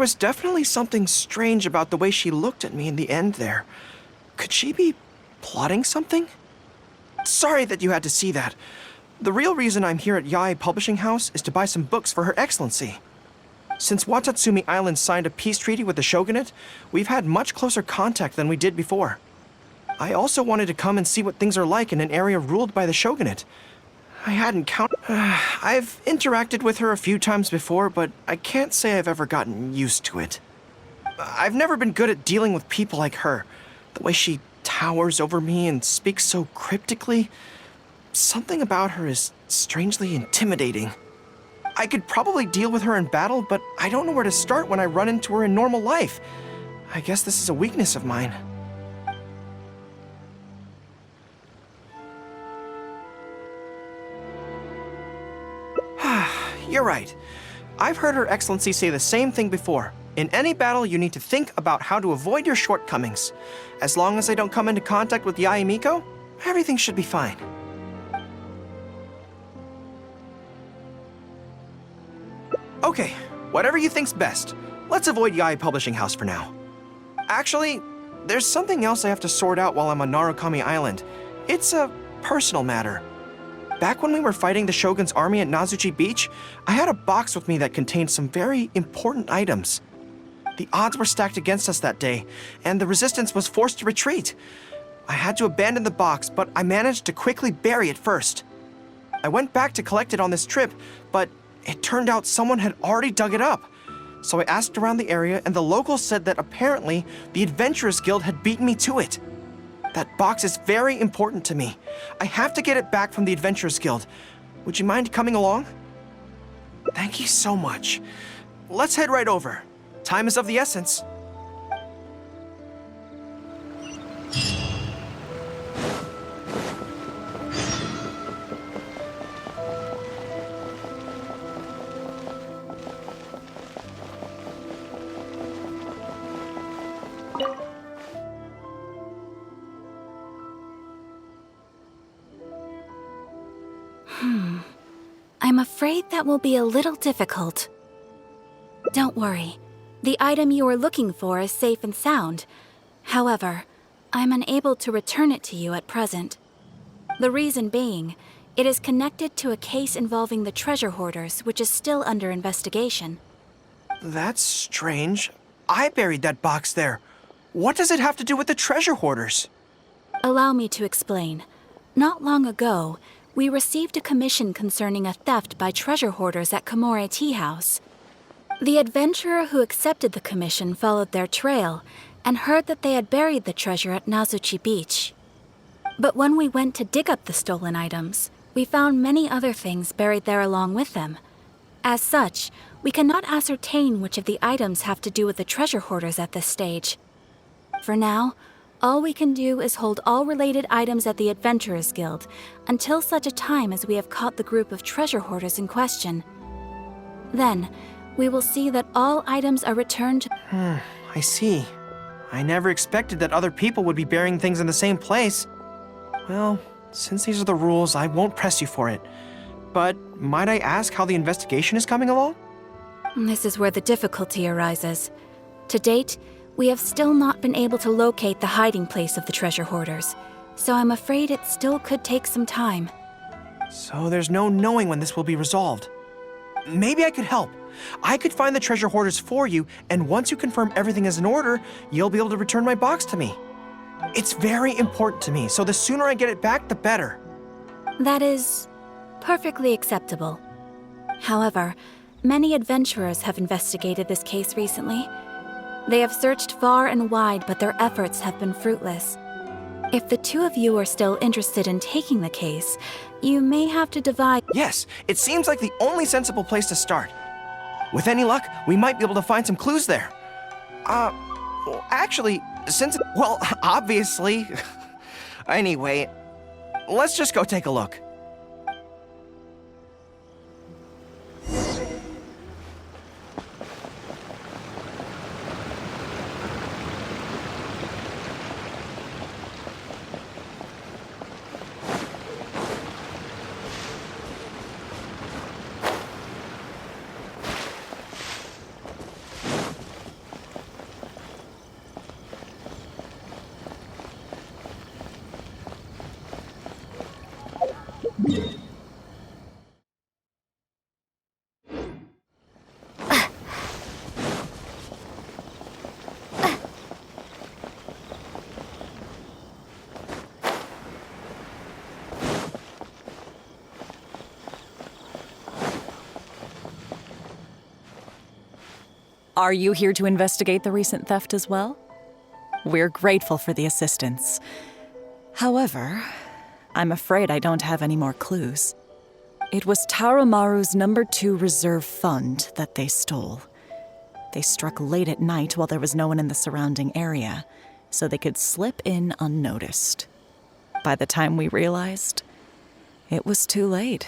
was definitely something strange about the way she looked at me in the end there. Could she be plotting something? Sorry that you had to see that. The real reason I'm here at Yae Publishing House is to buy some books for Her Excellency. Since Watatsumi Island signed a peace treaty with the shogunate, we've had much closer contact than we did before. I also wanted to come and see what things are like in an area ruled by the shogunate. I hadn't counted. I've interacted with her a few times before, but I can't say I've ever gotten used to it. I've never been good at dealing with people like her. The way she towers over me and speaks so cryptically. Something about her is strangely intimidating. I could probably deal with her in battle, but I don't know where to start when I run into her in normal life. I guess this is a weakness of mine. You're right. I've heard Her Excellency say the same thing before. In any battle, you need to think about how to avoid your shortcomings. As long as I don't come into contact with Yae Miko, everything should be fine. Okay, whatever you think's best. Let's avoid Yae Publishing House for now. Actually, there's something else I have to sort out while I'm on Narukami Island. It's a personal matter. Back when we were fighting the Shogun's army at Nazuchi Beach, I had a box with me that contained some very important items. The odds were stacked against us that day, and the resistance was forced to retreat. I had to abandon the box, but I managed to quickly bury it first. I went back to collect it on this trip, but it turned out someone had already dug it up. So I asked around the area, and the locals said that apparently the Adventurers Guild had beaten me to it. That box is very important to me. I have to get it back from the Adventurers Guild. Would you mind coming along? Thank you so much. Let's head right over. Time is of the essence. I'm afraid that will be a little difficult. Don't worry. The item you are looking for is safe and sound. However, I'm unable to return it to you at present. The reason being, it is connected to a case involving the treasure hoarders, which is still under investigation. That's strange. I buried that box there. What does it have to do with the treasure hoarders? Allow me to explain. Not long ago, we received a commission concerning a theft by treasure hoarders at Komore Tea House. The adventurer who accepted the commission followed their trail and heard that they had buried the treasure at Nazuchi Beach. But when we went to dig up the stolen items, we found many other things buried there along with them. As such, we cannot ascertain which of the items have to do with the treasure hoarders at this stage. For now, all we can do is hold all related items at the Adventurers Guild until such a time as we have caught the group of treasure hoarders in question. Then, we will see that all items are returned to... I see. I never expected that other people would be burying things in the same place. Well, since these are the rules, I won't press you for it. But might I ask how the investigation is coming along? This is where the difficulty arises. To date, we have still not been able to locate the hiding place of the treasure hoarders, so I'm afraid it still could take some time. So there's no knowing when this will be resolved. Maybe I could help. I could find the treasure hoarders for you, and once you confirm everything is in order, you'll be able to return my box to me. It's very important to me, so the sooner I get it back, the better. That is perfectly acceptable. However, many adventurers have investigated this case recently. They have searched far and wide, but their efforts have been fruitless. If the two of you are still interested in taking the case, you may have to divide... Yes, it seems like the only sensible place to start. With any luck, we might be able to find some clues there. Actually, since... Well, obviously... Anyway, let's just go take a look. Are you here to investigate the recent theft as well? We're grateful for the assistance. However, I'm afraid I don't have any more clues. It was Tarumaru's #2 reserve fund that they stole. They struck late at night while there was no one in the surrounding area, so they could slip in unnoticed. By the time we realized, it was too late.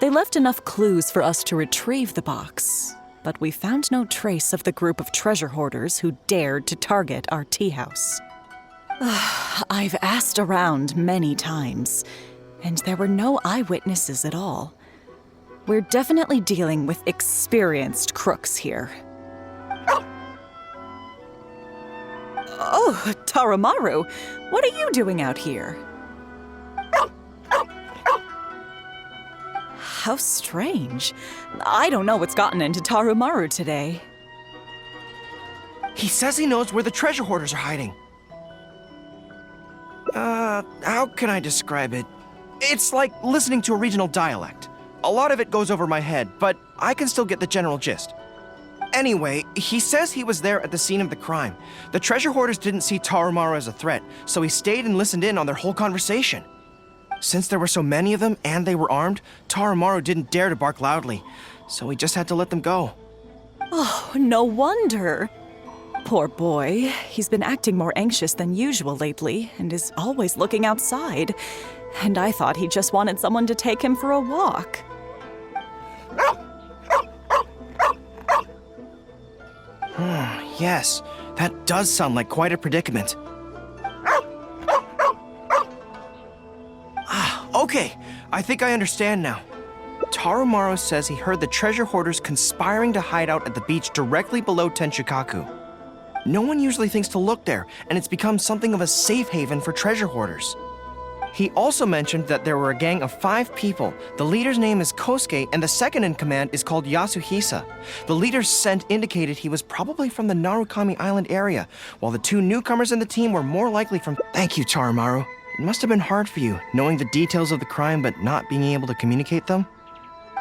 They left enough clues for us to retrieve the box, but we found no trace of the group of treasure hoarders who dared to target our tea house. I've asked around many times, and there were no eyewitnesses at all. We're definitely dealing with experienced crooks here. Oh, Tarumaru, what are you doing out here? How strange. I don't know what's gotten into Tarumaru today. He says he knows where the treasure hoarders are hiding. How can I describe it? It's like listening to a regional dialect. A lot of it goes over my head, but I can still get the general gist. Anyway, he says he was there at the scene of the crime. The treasure hoarders didn't see Tarumaru as a threat, so he stayed and listened in on their whole conversation. Since there were so many of them and they were armed, Tarumaru didn't dare to bark loudly, so we just had to let them go. Oh, no wonder. Poor boy. He's been acting more anxious than usual lately and is always looking outside. And I thought he just wanted someone to take him for a walk. Yes, that does sound like quite a predicament. Okay, I think I understand now. Tarumaru says he heard the treasure hoarders conspiring to hide out at the beach directly below Tenshikaku. No one usually thinks to look there, and it's become something of a safe haven for treasure hoarders. He also mentioned that there were a gang of 5 people. The leader's name is Kosuke, and the second in command is called Yasuhisa. The leader's scent indicated he was probably from the Narukami Island area, while the 2 newcomers in the team were more likely from... Thank you, Tarumaru. It must have been hard for you, knowing the details of the crime but not being able to communicate them.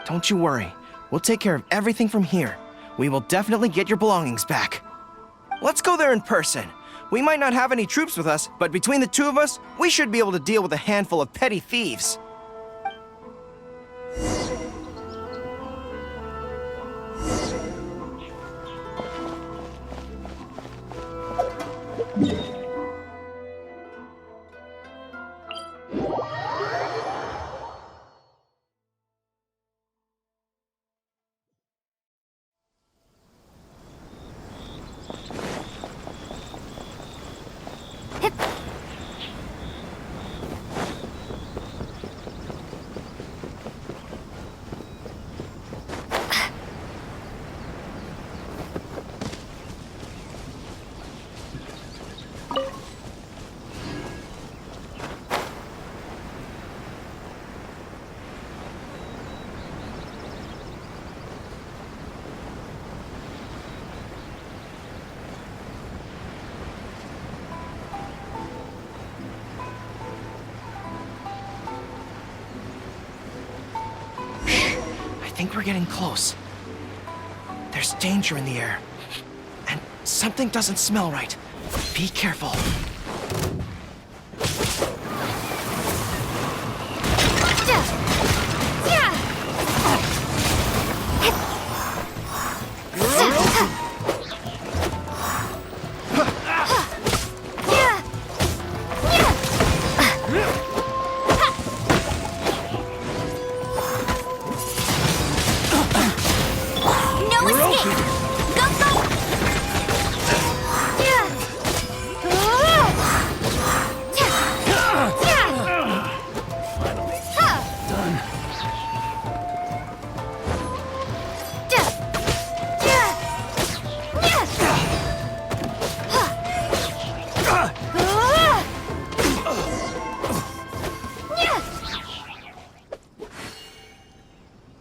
Don't you worry. We'll take care of everything from here. We will definitely get your belongings back. Let's go there in person. We might not have any troops with us, but between the 2 of us, we should be able to deal with a handful of petty thieves. I think we're getting close. There's danger in the air. And something doesn't smell right. Be careful.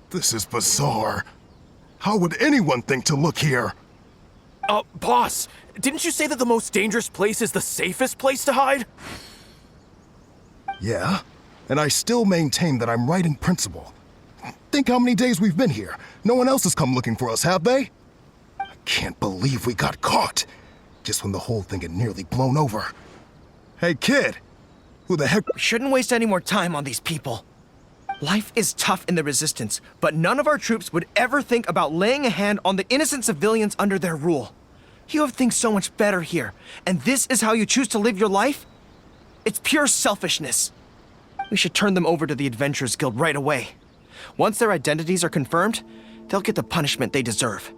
This is bizarre. How would anyone think to look here? Boss, didn't you say that the most dangerous place is the safest place to hide? Yeah, and I still maintain that I'm right in principle. Think how many days we've been here. No one else has come looking for us, have they? Can't believe we got caught. Just when the whole thing had nearly blown over. Hey, kid! Who the heck? We shouldn't waste any more time on these people. Life is tough in the Resistance, but none of our troops would ever think about laying a hand on the innocent civilians under their rule. You have things so much better here, and this is how you choose to live your life? It's pure selfishness. We should turn them over to the Adventurers Guild right away. Once their identities are confirmed, they'll get the punishment they deserve.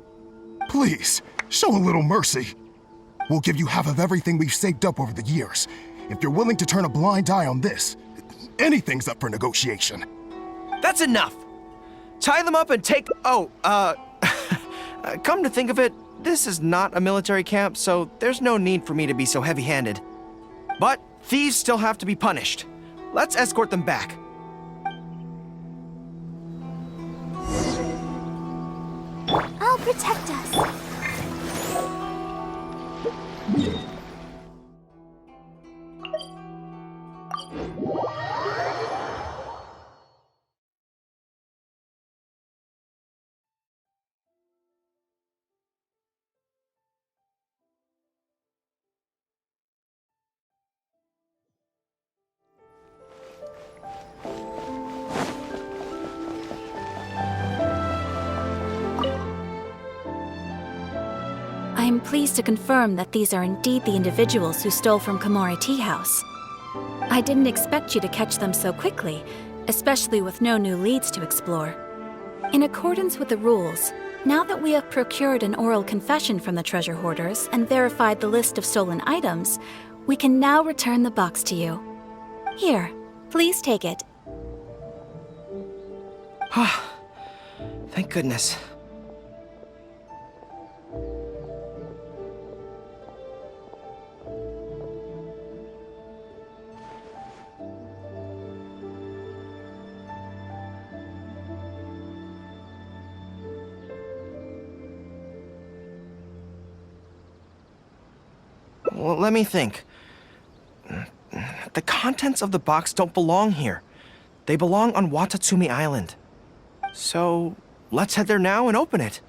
Please, show a little mercy. We'll give you half of everything we've saved up over the years. If you're willing to turn a blind eye on this, anything's up for negotiation. That's enough! Tie them up and take... Oh, come to think of it, this is not a military camp, so there's no need for me to be so heavy-handed. But thieves still have to be punished. Let's escort them back. I'll protect us. I am pleased to confirm that these are indeed the individuals who stole from Komori Tea House. I didn't expect you to catch them so quickly, especially with no new leads to explore. In accordance with the rules, now that we have procured an oral confession from the treasure hoarders and verified the list of stolen items, we can now return the box to you. Here, please take it. Thank goodness. Well, let me think. The contents of the box don't belong here. They belong on Watatsumi Island. So, let's head there now and open it.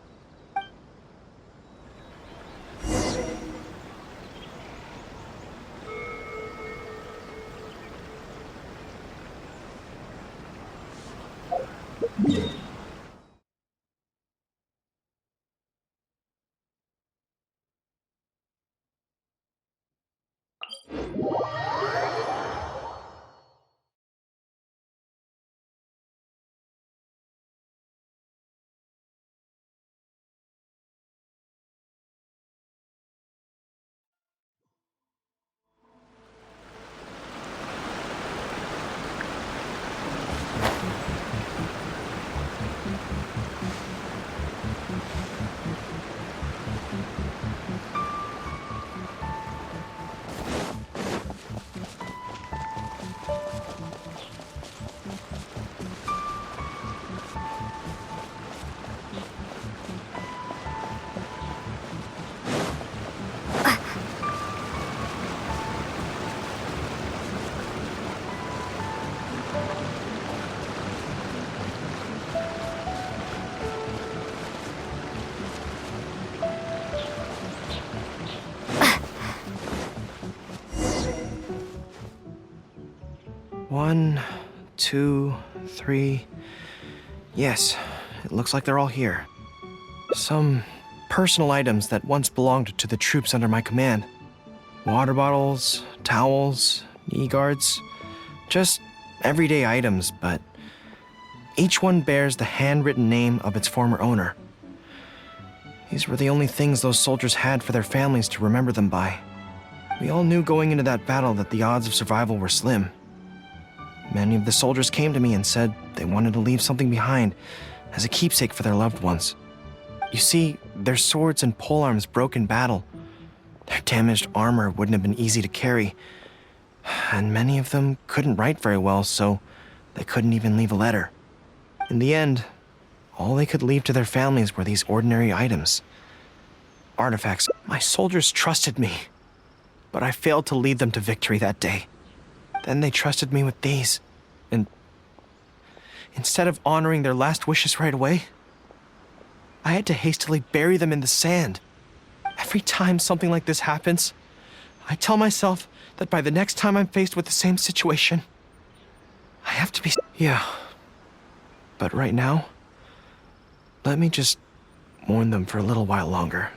One, two, three. Yes, it looks like they're all here. Some personal items that once belonged to the troops under my command. Water bottles, towels, knee guards. Just everyday items, but each one bears the handwritten name of its former owner. These were the only things those soldiers had for their families to remember them by. We all knew going into that battle that the odds of survival were slim. Many of the soldiers came to me and said they wanted to leave something behind as a keepsake for their loved ones. You see, their swords and polearms broke in battle. Their damaged armor wouldn't have been easy to carry, and many of them couldn't write very well, so they couldn't even leave a letter. In the end, all they could leave to their families were these ordinary items. Artifacts. My soldiers trusted me, but I failed to lead them to victory that day. Then they trusted me with these, and instead of honoring their last wishes right away, I had to hastily bury them in the sand. Every time something like this happens, I tell myself that by the next time I'm faced with the same situation, I have to be... Yeah. But right now, let me just mourn them for a little while longer.